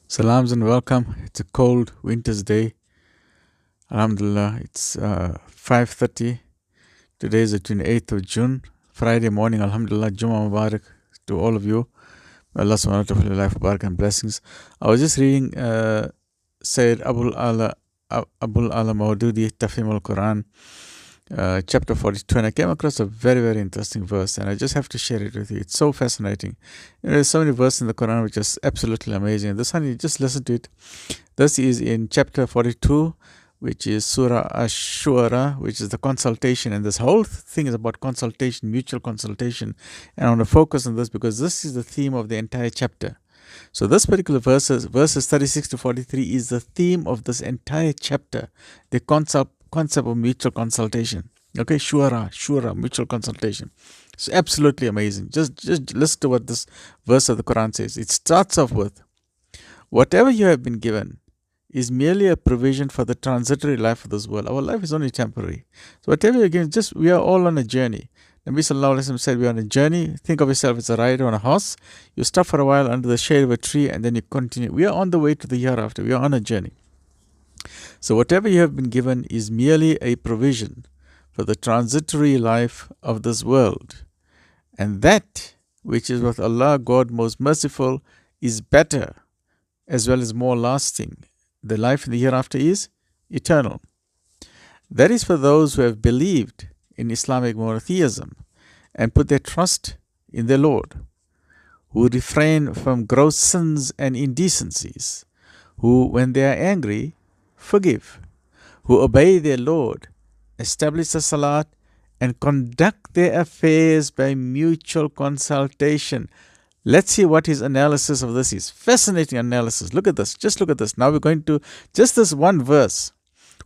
Salams and welcome. It's a cold winter's day. Alhamdulillah, it's 5:30. Today is the 28th of June, Friday morning. Alhamdulillah, Jummah Mubarak to all of you. May Allah subhanahu wa ta'ala for your life, barak and blessings. I was just reading Sayyid Abul Ala Maududi, Tafhim al-Quran, chapter 42, and I came across a very, very interesting verse, and I just have to share it with you. It's so fascinating. There's so many verses in the Quran which is absolutely amazing. This one, you just listen to it. This is in chapter 42, which is Surah Ash-Shu'ara, which is the consultation. And this whole thing is about consultation, mutual consultation. And I want to focus on this because this is the theme of the entire chapter. So this particular verses 36 to 43 is the theme of this entire chapter, the concept of mutual consultation. Okay, Shura, mutual consultation. It's absolutely amazing. Just listen to what this verse of the Quran says. It starts off with, whatever you have been given is merely a provision for the transitory life of this world. Our life is only temporary. So whatever you're given, we are all on a journey. Nabi Sallallahu Alaihi Wasallam said, we are on a journey. Think of yourself as a rider on a horse. You stop for a while under the shade of a tree and then you continue. We are on the way to the hereafter. We are on a journey. So whatever you have been given is merely a provision for the transitory life of this world. And that which is with Allah, God most merciful, is better as well as more lasting. The life in the hereafter is eternal. That is for those who have believed in Islamic monotheism and put their trust in their Lord, who refrain from gross sins and indecencies, who, when they are angry, forgive, who obey their Lord, establish the salat, and conduct their affairs by mutual consultation. Let's see what his analysis of this is. Fascinating analysis. Look at this. Just look at this. Now we're going to just this one verse.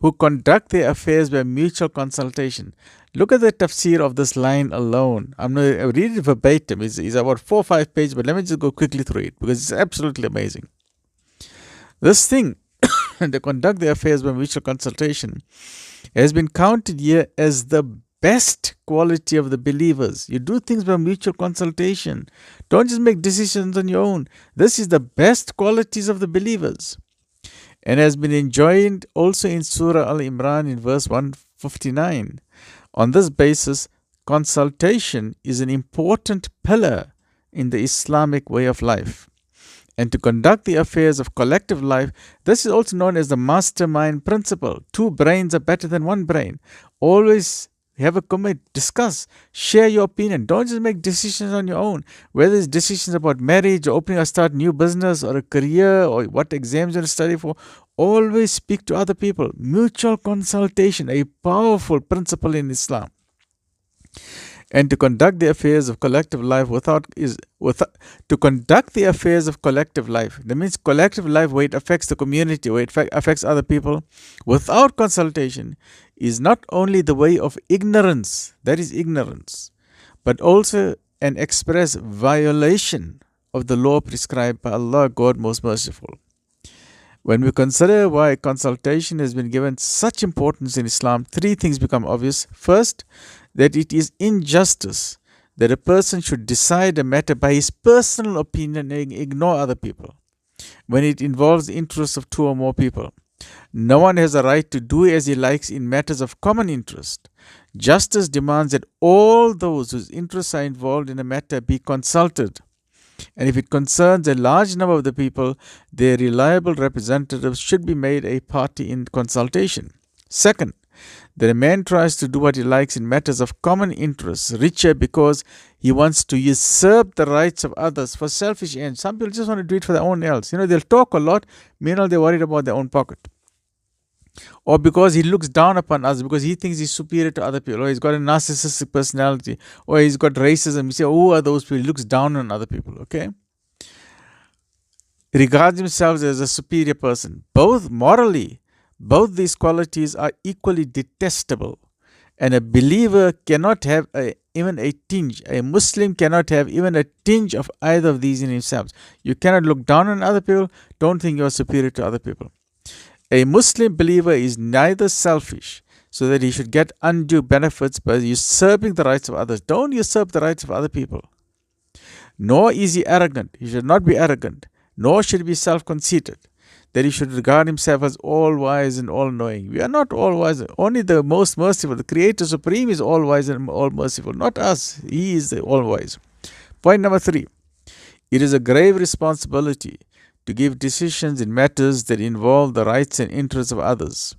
Who conduct their affairs by mutual consultation. Look at the tafsir of this line alone. I'm going to read it verbatim. It's about 4 or 5 pages, but let me just go quickly through it because it's absolutely amazing. This thing, they conduct their affairs by mutual consultation, has been counted here as the best quality of the believers. You do things by mutual consultation. Don't just make decisions on your own. This is the best qualities of the believers. And has been enjoined also in Surah Al-Imran in verse 159. On this basis, consultation is an important pillar in the Islamic way of life. And to conduct the affairs of collective life, this is also known as the mastermind principle. 2 brains are better than 1 brain. Always have a commit, discuss, share your opinion. Don't just make decisions on your own. Whether it's decisions about marriage or opening or start new business or a career or what exams you're going to study for, always speak to other people. Mutual consultation, a powerful principle in Islam. And to conduct the affairs of collective life to conduct the affairs of collective life. That means collective life where it affects the community, where it affects other people, without consultation is not only the way of ignorance, that is ignorance, but also an express violation of the law prescribed by Allah, God most merciful. When we consider why consultation has been given such importance in Islam, 3 things become obvious. First, that it is injustice that a person should decide a matter by his personal opinion and ignore other people when it involves the interests of 2 or more people. No one has a right to do as he likes in matters of common interest. Justice demands that all those whose interests are involved in a matter be consulted. And if it concerns a large number of the people, their reliable representatives should be made a party in consultation. Second, that a man tries to do what he likes in matters of common interest, richer because he wants to usurp the rights of others for selfish ends. Some people just want to do it for their own else. They'll talk a lot, meanwhile they're worried about their own pocket. Or because he looks down upon others, because he thinks he's superior to other people, or he's got a narcissistic personality, or he's got racism. You say, who are those people? He looks down on other people, okay? He regards himself as a superior person. Both these qualities are equally detestable. And a believer cannot have even a tinge. A Muslim cannot have even a tinge of either of these in himself. You cannot look down on other people. Don't think you're superior to other people. A Muslim believer is neither selfish, so that he should get undue benefits by usurping the rights of others. Don't usurp the rights of other people. Nor is he arrogant. He should not be arrogant. nor should he be self-conceited, that he should regard himself as all-wise and all-knowing. We are not all-wise. Only the most merciful, the Creator Supreme, is all-wise and all-merciful, not us. He is the all-wise. Point number 3. It is a grave responsibility to give decisions in matters that involve the rights and interests of others.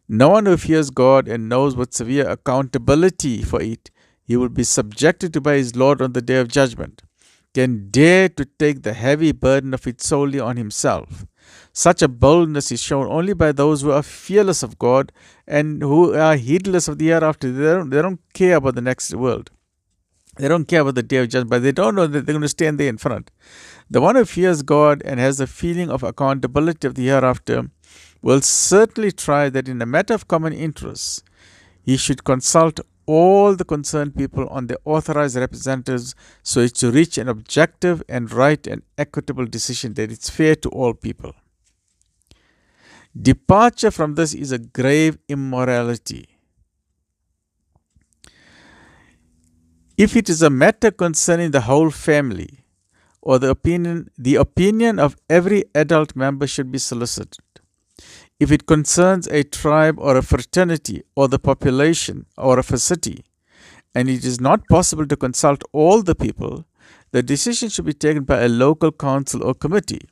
No one who fears God and knows with severe accountability for it he will be subjected to by his Lord on the day of judgment can dare to take the heavy burden of it solely on himself. Such a boldness is shown only by those who are fearless of God and who are heedless of the hereafter. They don't care about the next world. They don't care about the day of judgment, but they don't know that they're going to stand there in front. The one who fears God and has a feeling of accountability of the hereafter will certainly try that in a matter of common interest, he should consult all the concerned people on their authorized representatives so as to reach an objective and right and equitable decision that is fair to all people. Departure from this is a grave immorality. If it is a matter concerning the whole family, or the opinion of every adult member should be solicited. If it concerns a tribe or a fraternity or the population or of a city, and it is not possible to consult all the people, the decision should be taken by a local council or committee,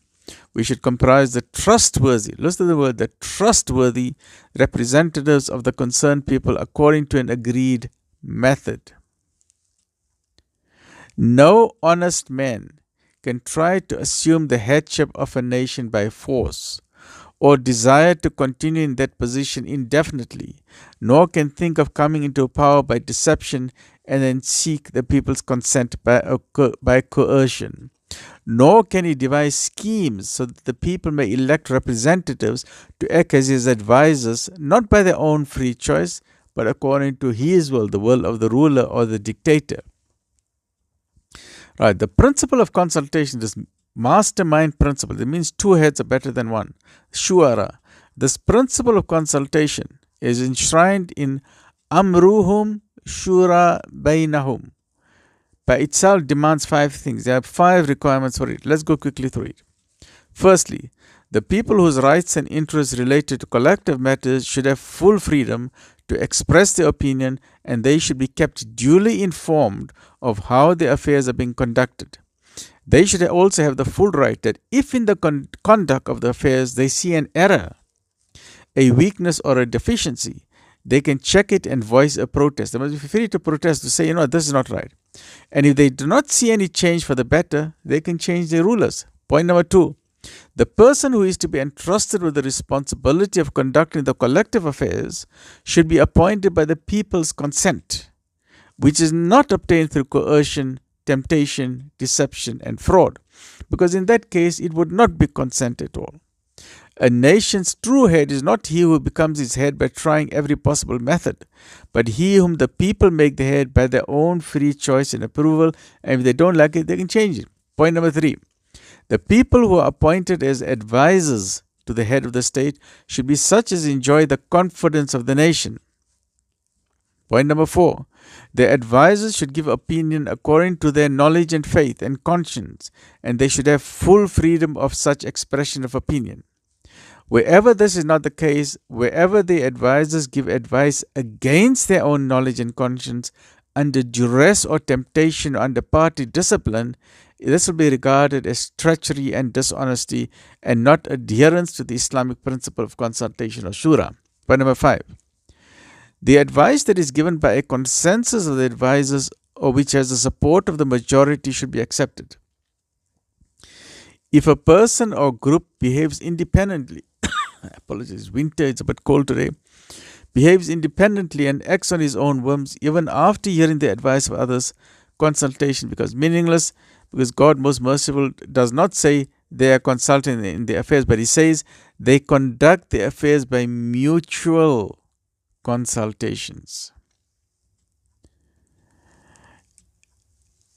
which should comprise the trustworthy, listen to the word, the trustworthy representatives of the concerned people according to an agreed method. No honest man can try to assume the headship of a nation by force, or desire to continue in that position indefinitely, nor can think of coming into power by deception and then seek the people's consent by coercion. Nor can he devise schemes so that the people may elect representatives to act as his advisors, not by their own free choice, but according to his will, the will of the ruler or the dictator. Right, the principle of consultation, this mastermind principle, it means two heads are better than one. Shuara. This principle of consultation is enshrined in Amruhum Shura Bainahum. By itself demands 5 things. There are 5 requirements for it. Let's go quickly through it. Firstly, the people whose rights and interests related to collective matters should have full freedom to express their opinion, and they should be kept duly informed of how their affairs are being conducted. They should also have the full right that if in the conduct of the affairs they see an error, a weakness or a deficiency, they can check it and voice a protest. They must be free to protest, to say, this is not right. And if they do not see any change for the better, they can change their rulers. Point number 2. The person who is to be entrusted with the responsibility of conducting the collective affairs should be appointed by the people's consent, which is not obtained through coercion, temptation, deception, and fraud, because in that case it would not be consent at all. A nation's true head is not he who becomes its head by trying every possible method, but he whom the people make the head by their own free choice and approval, and if they don't like it, they can change it. Point number 3. The people who are appointed as advisors to the head of the state should be such as enjoy the confidence of the nation. Point number 4. The advisors should give opinion according to their knowledge and faith and conscience, and they should have full freedom of such expression of opinion. Wherever this is not the case, wherever the advisors give advice against their own knowledge and conscience, under duress or temptation or under party discipline, this will be regarded as treachery and dishonesty and not adherence to the Islamic principle of consultation or shura. Point number 5. The advice that is given by a consensus of the advisors or which has the support of the majority should be accepted. If a person or group behaves independently, apologies, winter, it's a bit cold today, behaves independently and acts on his own whims, even after hearing the advice of others, consultation becomes meaningless, because God, most merciful, does not say they are consulting in their affairs, but He says they conduct their affairs by mutual consultations.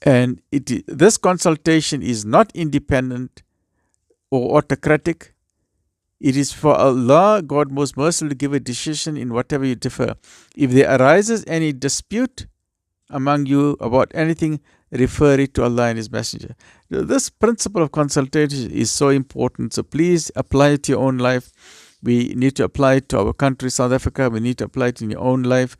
And this consultation is not independent or autocratic. It is for Allah, God most merciful, to give a decision in whatever you differ. If there arises any dispute among you about anything, refer it to Allah and His Messenger. This principle of consultation is so important. So please apply it to your own life. We need to apply it to our country, South Africa. We need to apply it in your own life.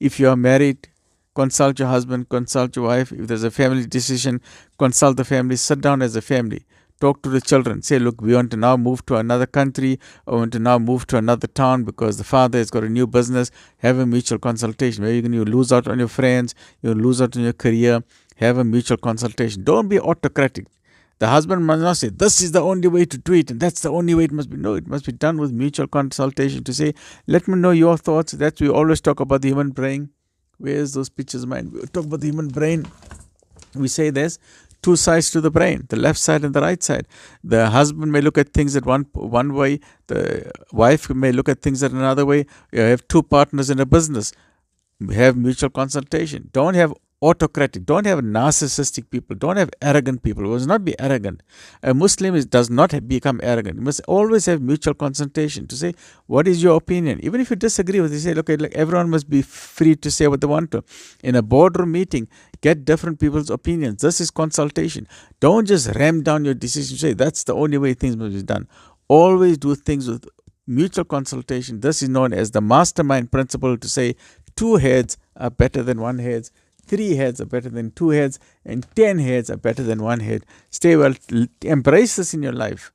If you are married, consult your husband, consult your wife. If there's a family decision, consult the family. Sit down as a family. Talk to the children. Say, look, we want to now move to another country, or want to now move to another town because the father has got a new business. Have a mutual consultation. Where you're going to lose out on your friends, you'll lose out on your career. Have a mutual consultation. Don't be autocratic. The husband must not say, this is the only way to do it, and that's the only way it must be. No, it must be done with mutual consultation to say, let me know your thoughts. That's we always talk about the human brain. Where's those pictures, man? We talk about the human brain. We say there's two sides to the brain, the left side and the right side. The husband may look at things at one way. The wife may look at things at another way. You have two partners in a business. Have mutual consultation. Don't have autocratic. Don't have narcissistic people. Don't have arrogant people. You must not be arrogant. A Muslim does not become arrogant. You must always have mutual consultation to say, what is your opinion? Even if you disagree with it, say, okay, like everyone must be free to say what they want to. In a boardroom meeting, get different people's opinions. This is consultation. Don't just ram down your decision. Say, that's the only way things must be done. Always do things with mutual consultation. This is known as the mastermind principle, to say 2 heads are better than 1 head. 3 heads are better than 2 heads, and 10 heads are better than 1 head. Stay well. Embrace this in your life.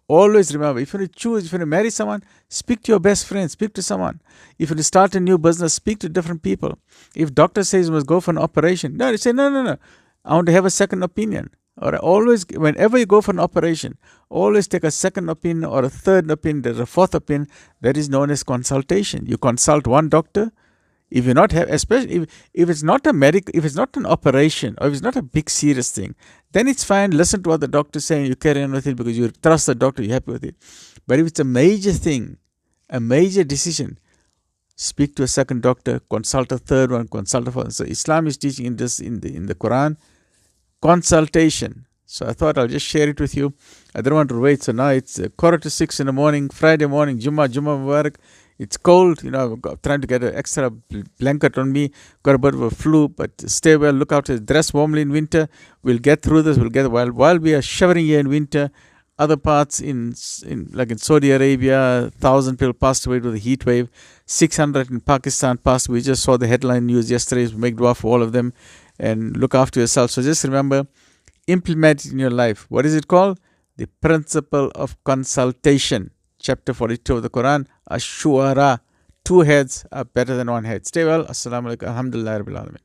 Always remember, if you want to choose, if you want to marry someone, speak to your best friend, speak to someone. If you want to start a new business, speak to different people. If doctor says you must go for an operation, no, you say, no. I want to have a second opinion. Or always, whenever you go for an operation, always take a second opinion or a third opinion, there's a fourth opinion. That is known as consultation. You consult one doctor. If you not have, especially if it's not a medical, if it's not an operation, or if it's not a big serious thing, then it's fine. Listen to what the doctor's saying. You carry on with it because you trust the doctor. You're happy with it. But if it's a major thing, a major decision, speak to a second doctor. Consult a third one. Consult a fourth. So Islam is teaching in this in the Quran, consultation. So I thought I'll just share it with you. I don't want to wait. So now it's 5:45 in the morning, Friday morning, Jummah Mubarak. It's cold, I'm trying to get an extra blanket on me. Got a bit of a flu, but stay well, look out, dress warmly in winter. We'll get through this. While we are shivering here in winter, other parts in Saudi Arabia, 1,000 people passed away with a heat wave. 600 in Pakistan passed. We just saw the headline news yesterday. Make dua for all of them, and look after yourself. So just remember, implement it in your life. What is it called? The principle of consultation. Chapter 42 of the Quran, Ash-Shu'ara, 2 heads are better than 1 head. Stay well. Assalamu alaikum. Alhamdulillah Rabbil Alameen.